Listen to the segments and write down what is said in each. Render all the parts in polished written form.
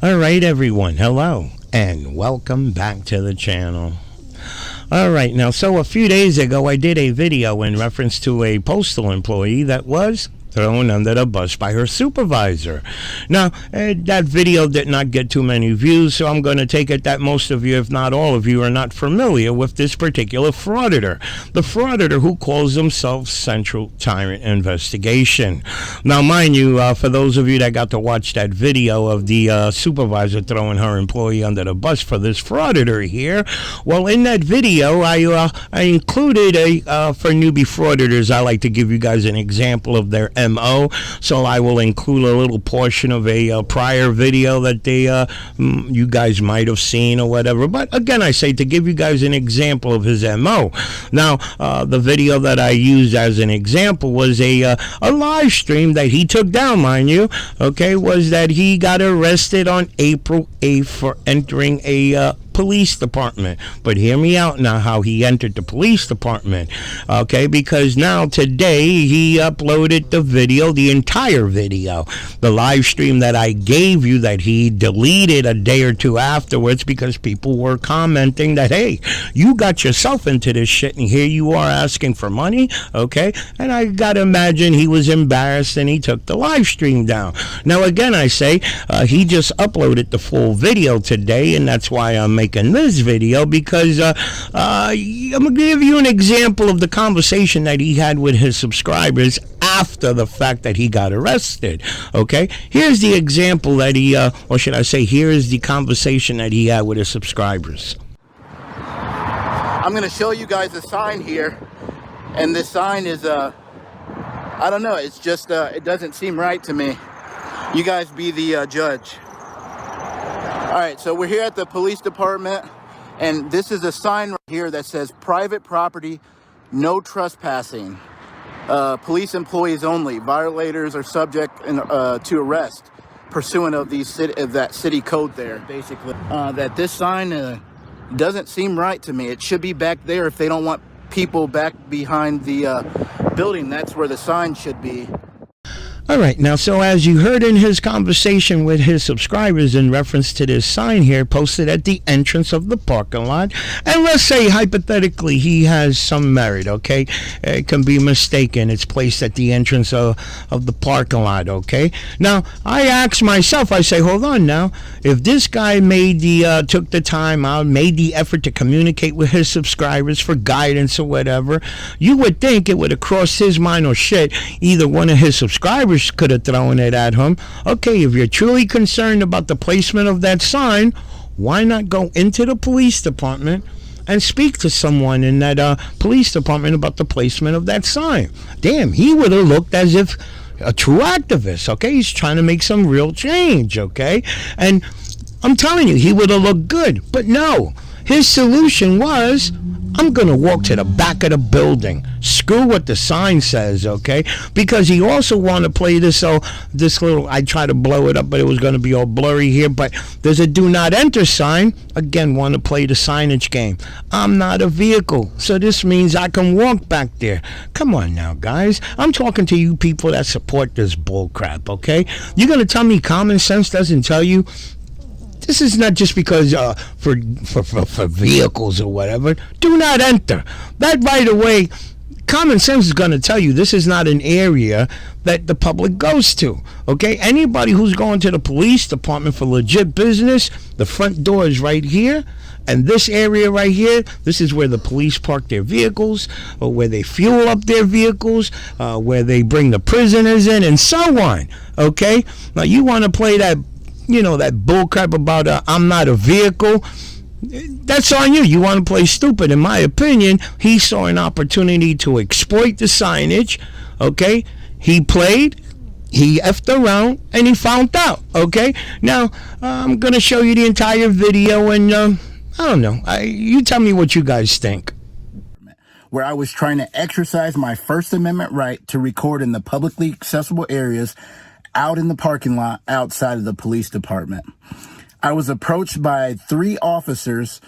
All right, everyone. Hello, and welcome back to the channel. All right, now, so a few days ago, I did a video in reference to a postal employee that was thrown under the bus by her supervisor. Now, that video did not get too many views, so I'm going to take it that most of you, if not all of you, are not familiar with this particular frauditor. The frauditor who calls himself Central Tyrant Investigation. Now, mind you, for those of you that got to watch that video of the supervisor throwing her employee under the bus for this frauditor here, well, in that video, I included for newbie frauditors, I like to give you guys an example of their MO, so I will include a little portion of a prior video that you guys might have seen or whatever. But again, I say to give you guys an example of his MO. Now, the video that I used as an example was a live stream that he took down, mind you. Okay, was that he got arrested on April 8th for entering a police department. But hear me out now, how he entered the police department. Okay, because now today he uploaded the video, the entire video, the live stream that I gave you that he deleted a day or two afterwards because people were commenting that, hey, you got yourself into this shit and here you are asking for money. Okay, and I gotta imagine he was embarrassed and he took the live stream down. Now again, I say he just uploaded the full video today, and that's why I'm making this video, because I'm gonna give you an example of the conversation that he had with his subscribers after the fact that he got arrested. Okay, here's the example that he or should I say, here's the conversation that he had with his subscribers. I'm gonna show you guys a sign here, and this sign is I don't know, it's just it doesn't seem right to me. You guys be the judge. Alright, so we're here at the police department, and this is a sign right here that says private property, no trespassing. Police employees only. Violators are subject to arrest pursuant of that city code there, basically. That this sign doesn't seem right to me. It should be back there if they don't want people back behind the building. That's where the sign should be. All right, now, so as you heard in his conversation with his subscribers in reference to this sign here posted at the entrance of the parking lot, and let's say hypothetically he has some merit, okay? It can be mistaken. It's placed at the entrance of the parking lot, okay? Now, I ask myself, I say, hold on now, if this guy took the time out, made the effort to communicate with his subscribers for guidance or whatever, you would think it would have crossed his mind, or shit, either one of his subscribers could have thrown it at him. Okay, if you're truly concerned about the placement of that sign, why not go into the police department and speak to someone in that police department about the placement of that sign? Damn, he would have looked as if a true activist, okay? He's trying to make some real change, okay? And I'm telling you, he would have looked good. But no, his solution was, I'm going to walk to the back of the building. Screw what the sign says, okay? Because he also wanted to play this little, I tried to blow it up, but it was going to be all blurry here, but there's a do not enter sign. Again, want to play the signage game. I'm not a vehicle, so this means I can walk back there. Come on now, guys. I'm talking to you people that support this bull crap, okay? You're going to tell me common sense doesn't tell you this is not just because for vehicles or whatever. Do not enter. That right away, common sense is going to tell you this is not an area that the public goes to. Okay? Anybody who's going to the police department for legit business, the front door is right here. And this area right here, this is where the police park their vehicles, or where they fuel up their vehicles, where they bring the prisoners in, and so on. Okay? Now, you want to play that, that bullcrap about I'm not a vehicle. That's on you. You want to play stupid. In my opinion, he saw an opportunity to exploit the signage. Okay? He played, he effed around, and he found out. Okay? Now, I'm going to show you the entire video, and I don't know. You tell me what you guys think. Where I was trying to exercise my First Amendment right to record in the publicly accessible areas out in the parking lot outside of the police department. I was approached by 3 officers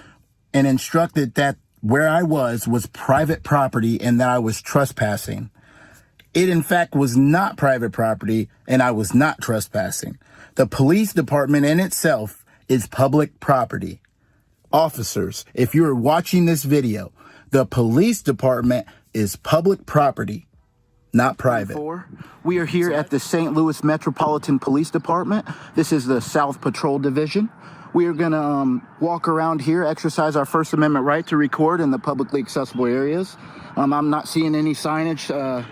and instructed that where I was private property and that I was trespassing. It in fact was not private property, and I was not trespassing. The police department in itself is public property. Officers, if you're watching this video, the police department is public property, not private. We are here at the St. Louis Metropolitan Police Department. This is the South Patrol Division. We are gonna walk around here, exercise our First Amendment right to record in the publicly accessible areas. I'm not seeing any signage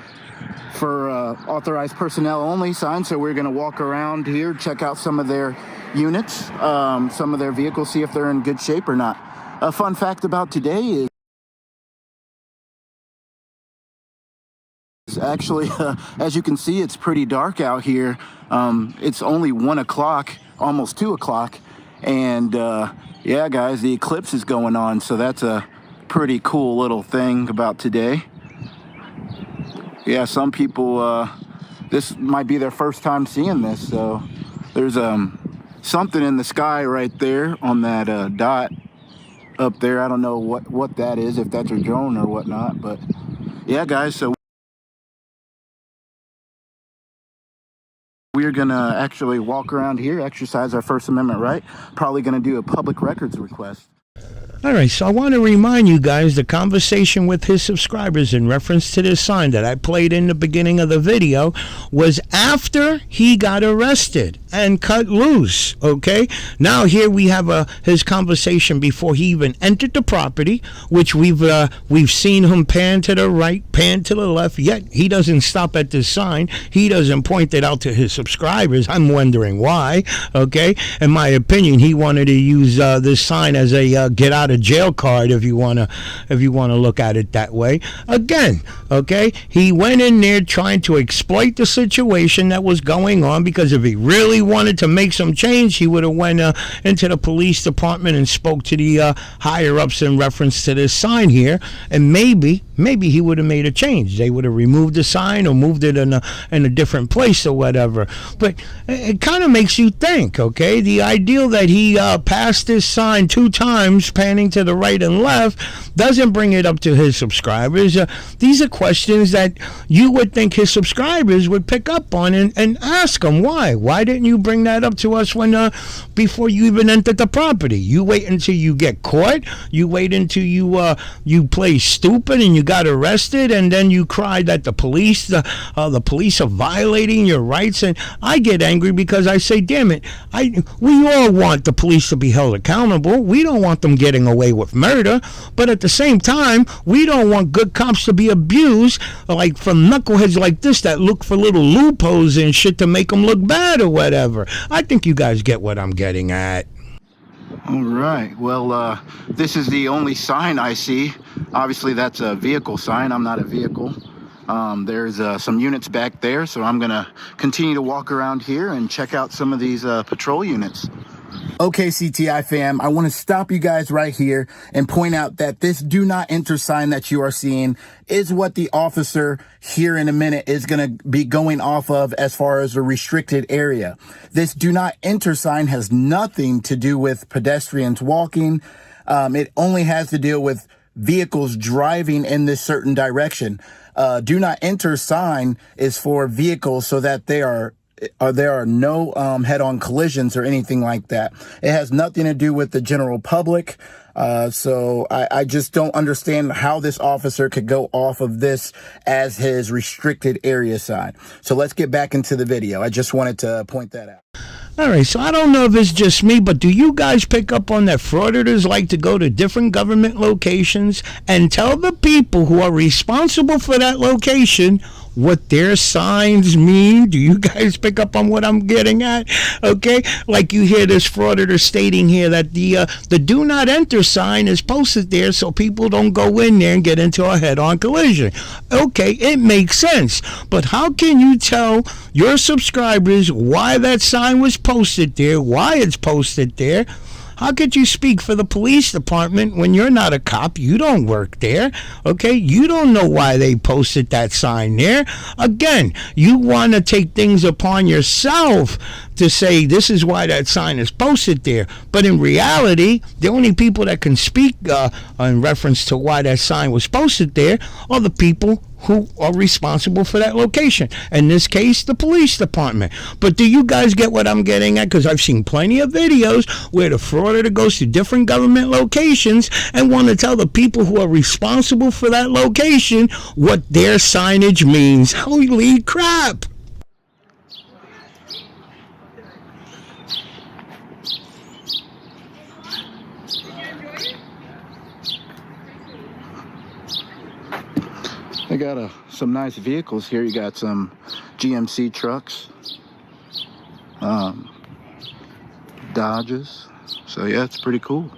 for authorized personnel only signs, so we're gonna walk around here, check out some of their units, some of their vehicles, see if they're in good shape or not. A fun fact about today is actually, as you can see, it's pretty dark out here. It's only 1 o'clock, almost 2 o'clock. And yeah, guys, the eclipse is going on. So that's a pretty cool little thing about today. Yeah, some people, this might be their first time seeing this. So there's something in the sky right there on that dot up there. I don't know what that is, if that's a drone or whatnot. But yeah, guys, so we're gonna actually walk around here, exercise our First Amendment right. Probably gonna do a public records request. All right, so I want to remind you guys the conversation with his subscribers in reference to this sign that I played in the beginning of the video was after he got arrested and cut loose, okay? Now here we have his conversation before he even entered the property, which we've seen him pan to the right, pan to the left, yet he doesn't stop at this sign. He doesn't point it out to his subscribers. I'm wondering why, okay? In my opinion, he wanted to use this sign as a get out of jail card, if you want to look at it that way. Again, okay, he went in there trying to exploit the situation that was going on, because if he really wanted to make some change, he would have went into the police department and spoke to the higher ups in reference to this sign here, and maybe he would have made a change. They would have removed the sign or moved it in a different place or whatever. But it kind of makes you think, okay? The ideal that he passed this sign 2 times, panning to the right and left, doesn't bring it up to his subscribers. These are questions that you would think his subscribers would pick up on and ask him, why didn't you bring that up to us when before you even entered the property? You wait until you get caught, you wait until you play stupid and you got arrested, and then you cry that the police are violating your rights. And I get angry because I say, damn it, we all want the police to be held accountable. We don't want them getting away with murder, but at the same time, we don't want good cops to be abused, like from knuckleheads like this that look for little loopholes and shit to make them look bad or whatever. I think you guys get what I'm getting at. All right, well, this is the only sign I see. Obviously, that's a vehicle sign. I'm not a vehicle. There's some units back there, so I'm gonna continue to walk around here and check out some of these patrol units. Okay, CTI fam, I want to stop you guys right here and point out that this do not enter sign that you are seeing is what the officer here in a minute is going to be going off of as far as a restricted area. This do not enter sign has nothing to do with pedestrians walking. It only has to deal with vehicles driving in this certain direction. Do not enter sign is for vehicles so that there are no head-on collisions or anything like that. It has nothing to do with the general public. So I just don't understand how this officer could go off of this as his restricted area sign. So let's get back into the video. I just wanted to point that out. All right, so I don't know if it's just me, but do you guys pick up on that frauditors like to go to different government locations and tell the people who are responsible for that location what their signs mean? Do you guys pick up on what I'm getting at? Okay, like you hear this frauditor stating here that the do not enter sign is posted there so people don't go in there and get into a head-on collision. Okay, it makes sense, but how can you tell your subscribers why that sign was posted there, why it's posted there? How could you speak for the police department when you're not a cop? You don't work there, okay? You don't know why they posted that sign there. Again, you want to take things upon yourself to say this is why that sign is posted there. But in reality, the only people that can speak in reference to why that sign was posted there are the people who are responsible for that location. In this case, the police department. But do you guys get what I'm getting at? Because I've seen plenty of videos where the frauditor goes to different government locations and want to tell the people who are responsible for that location what their signage means. Holy crap! They got some nice vehicles here. You got some GMC trucks, Dodges. So yeah, it's pretty cool.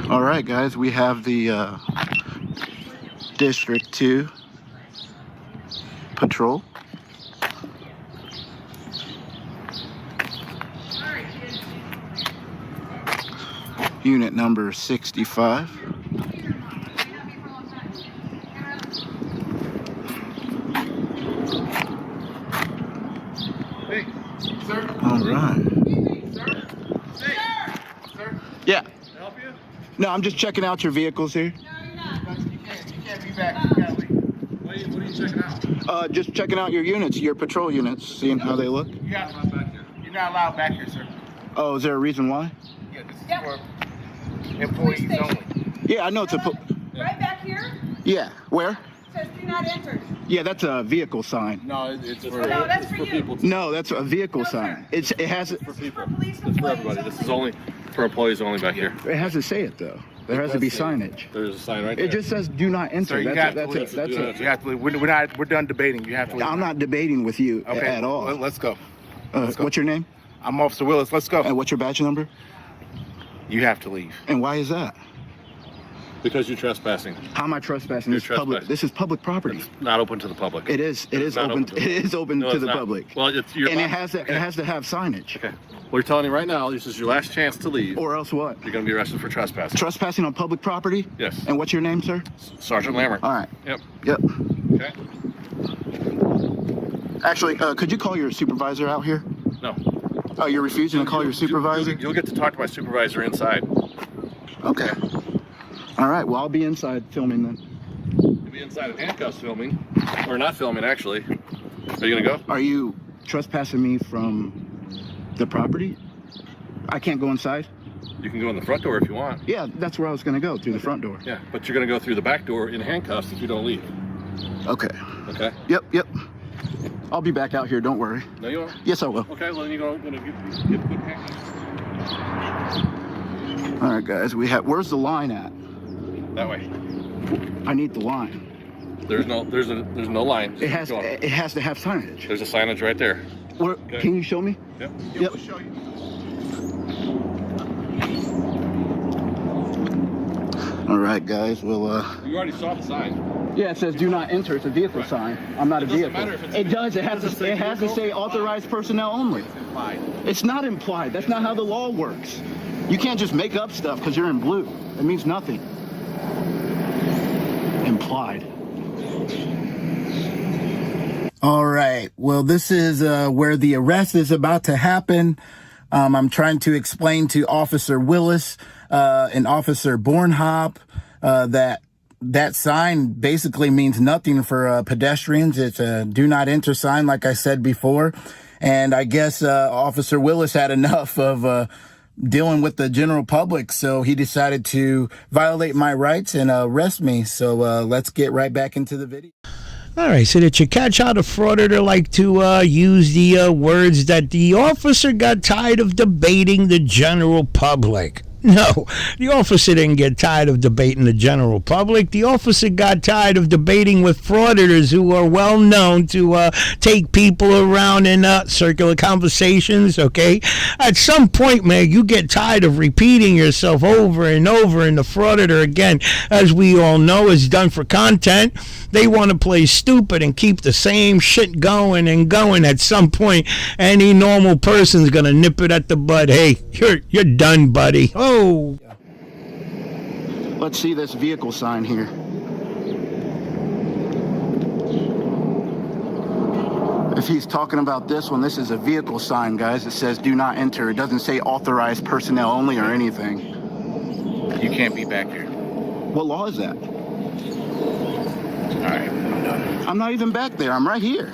All right, guys, we have the District 2 patrol. Unit number 65. Hey, sir. All right. Sir. Yeah. Can I help you? No, I'm just checking out your vehicles here. You can't be back. You gotta leave. What are you checking out? Just checking out your units, your patrol units, seeing how they look. You got to back here. You're not allowed back here, sir. Oh, is there a reason why? Yeah, this is for employees only. Yeah, I know it's a. Right back here, Yeah, where? says do not enter. Yeah, that's a vehicle sign. No, it's for, No, that's for you. people. No, that's a vehicle No, sign. sir. It has For people. For police It's for everybody. employees This is only for employees only back here. it has to say it though. There has to be signage. There's a sign right there. It just says do not enter. Sir, you That's have to leave. That's it. You have to leave. We're done debating. You have to leave. I'm not debating with you Okay, at all. Let's go. Let's go. What's your name? I'm Officer Willis. Let's go. And what's your badge number? You have to leave. And why is that? Because you're trespassing. How am I trespassing? You're This is public. trespassing. This is public property. Not open to the public. It is. It is not open. open to It is open No, to it's the not. public. Well, you're And it allowed- has to. okay. It has to have signage. Okay. We're telling you right now, this is your last chance to leave. Or else what? You're going to be arrested for trespassing. Trespassing on public property. Yes. And what's your name, sir? Sergeant Lammer. All right. Yep. Yep. Okay. Actually, could you call your supervisor out here? No. Oh, you're refusing to call your supervisor? You'll get to talk to my supervisor inside. Okay. All right. Well, I'll be inside filming then. You'll be inside in handcuffs filming, or not filming actually. Are you gonna go? Are you trespassing me from the property? I can't go inside? You can go in the front door if you want. Yeah, that's where I was going to go, through the front door. Yeah, but you're gonna go through the back door in handcuffs if you don't leave. Okay. Okay? Yep. I'll be back out here, don't worry. No, you won't. Yes, I will. Okay, well then you're gonna get put in handcuffs. All right, guys, where's the line at? That way. I need the line. There's no line. It has Go on. to have signage. There's a signage right there. Where, Okay. Can you show me? Yep. Yep. We'll show you. All right, guys, well, You already saw the sign. yeah, it says do not enter. It's a vehicle Right. sign. I'm not It a doesn't vehicle. matter if it's It does. It has Does it say to. It has to vehicle? say authorized personnel only. It's implied. It's not implied. That's not how the law works. You can't just make up stuff because you're in blue. It means nothing. Implied. All right. Well, this is where the arrest is about to happen. I'm trying to explain to Officer Willis and Officer Bornhop that sign basically means nothing for pedestrians. It's a do not enter sign, like I said before. And I guess Officer Willis had enough of dealing with the general public, so he decided to violate my rights and arrest me. So let's get right back into the video. All right, so did you catch how the frauditor like to use the words that the officer got tired of debating the general public? No, the officer didn't get tired of debating the general public. The officer got tired of debating with frauditors who are well known to take people around in circular conversations, okay? At some point, man, you get tired of repeating yourself over and over, and the frauditor, again, as we all know, is done for content. They want to play stupid and keep the same shit going and going. At some point, any normal person's going to nip it at the bud. Hey, you're done, buddy. Oh. Let's see this vehicle sign here. If he's talking about this one, this is a vehicle sign, guys. It says do not enter. It doesn't say authorized personnel only or anything. You can't be back here. What law is that? All right, I'm done. I'm not even back there. I'm right here.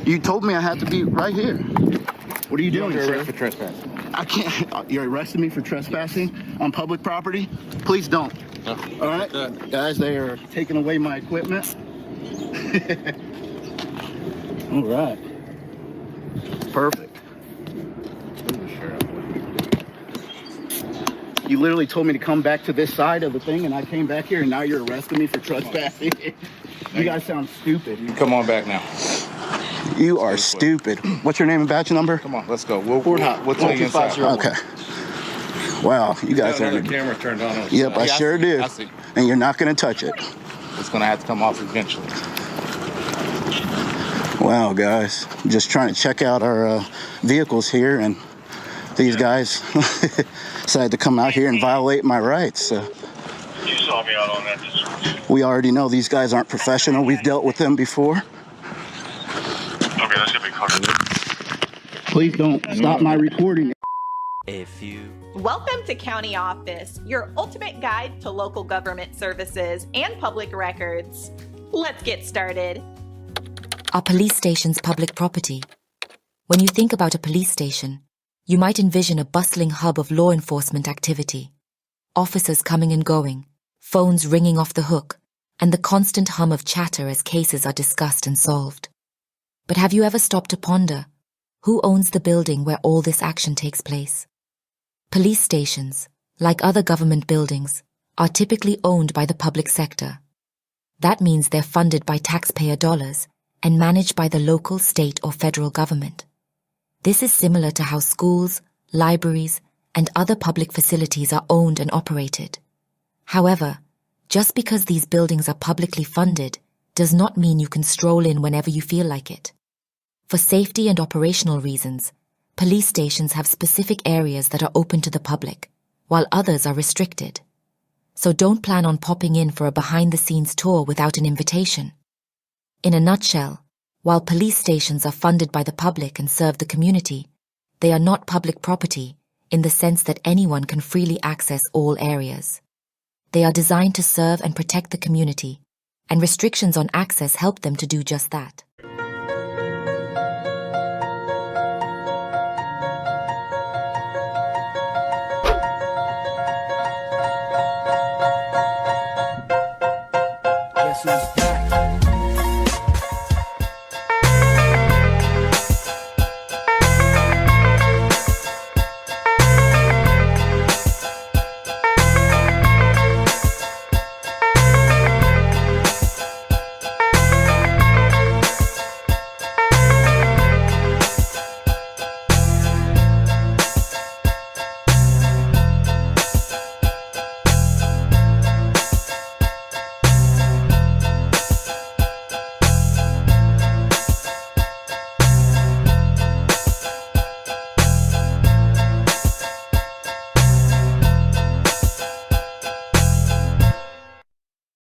You told me I had to be right here. What are you doing, You're sir? arrested for trespassing. I can't. You're arresting me for trespassing on public property? Please don't. No. All right, guys, they are taking away my equipment. All right. Perfect. You literally told me to come back to this side of the thing, and I came back here, and now you're arresting me for trespassing. You guys sound stupid. Come on back now. You are stupid. What's your name and badge number? Come on, let's go. We'll take you inside. Okay. Wow, you guys Got are. another camera turned on. Yep, I sure do. I see. And you're not going to touch it. It's gonna have to come off eventually. Wow, guys. Just trying to check out our vehicles here, and these guys decided to come out here and violate my rights. So. You saw me out on that. We already know these guys aren't professional. We've dealt with them before. Okay, that's gonna be covered. Please don't stop my recording. Welcome to County Office, your ultimate guide to local government services and public records. Let's get started. Are police stations public property? When you think about a police station, you might envision a bustling hub of law enforcement activity. Officers coming and going, phones ringing off the hook, and the constant hum of chatter as cases are discussed and solved. But have you ever stopped to ponder, who owns the building where all this action takes place? Police stations, like other government buildings, are typically owned by the public sector. That means they're funded by taxpayer dollars and managed by the local, state, or federal government. This is similar to how schools, libraries, and other public facilities are owned and operated. However, just because these buildings are publicly funded does not mean you can stroll in whenever you feel like it. For safety and operational reasons, police stations have specific areas that are open to the public, while others are restricted. So don't plan on popping in for a behind-the-scenes tour without an invitation. In a nutshell, while police stations are funded by the public and serve the community, they are not public property in the sense that anyone can freely access all areas. They are designed to serve and protect the community, and restrictions on access help them to do just that.